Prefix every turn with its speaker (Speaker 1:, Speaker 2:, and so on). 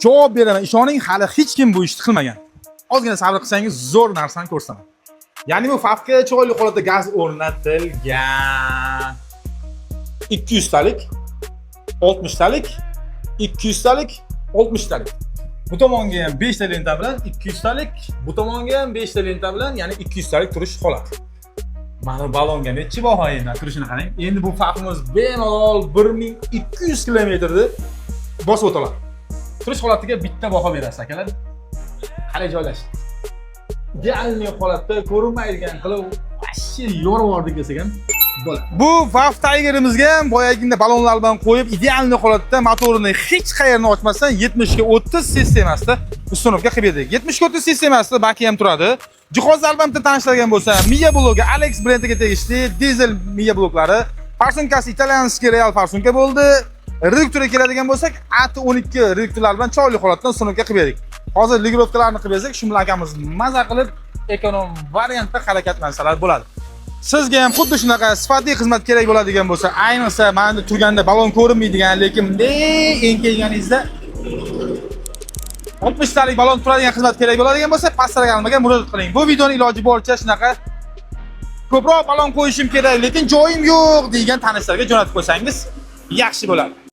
Speaker 1: Javob beraman, ishoning, hali hech kim bu ishni qilmagan. Ozgina sabr qilsangiz zo'r narsani ko'rsataman. Ya'ni bu favka chiroyli holatda gaz o'rnatilgan. 200 talik, 60 talik, 200 talik, 60 talik. Bu tomonga ham 5 ta lenta bilan 200 talik, bu tomonga ham 5 ta lenta bilan, ya'ni 200 talik turish holati. Mana balonga nechi baho endi turishini qarang. Endi bu favkimiz bemalol 1200 kilometrni bosib o'tadi. Turish holatiga bitta baho berasiz akalar. Qalay joylashdi. Idealniy holatda ko'rinmaydigan qilib, vashshi yorib yubordik desak ham bo'ladi. Bu Vav Tiger'imizga ham boyaginda balonlar bilan qo'yib, idealniy holatda motorini hech qayerni ochmasdan 70 ga 30 sistemasida ustunovka qilib berdik. 70 ga 30 sistemasida baki ham turadi. Jihozlar albatta tanishlargan bo'lsa, Mia blogi Alex brendiga tegishli dizel Mia bloklari, farsunkasi italyanskiy real farsunka bo'ldi. Reduktorga keladigan bo'lsak, AT12 reduktorlar bilan chiroyli holatda ustunovka qilib berdik. Hozir ligirovkalarni qilib bersak, shu bilan akamiz maza qilib ekonom variantda harakatlansalar bo'ladi. Sizga ham xuddi shunaqa sifatli xizmat kerak bo'ladigan bo'lsa, ayniqsa mana turganda balon ko'rinmaydigan, lekin eng kelganingizda 60 talik balon turadigan xizmat kerak bo'ladigan bo'lsa, pastlarga murojaat qiling. Bu videoni iloji boricha shunaqa ko'proq balon qo'yishim kerak, lekin joyim yo'q degan tanishlarga jo'natib qo'ysangiz yaxshi bo'ladi.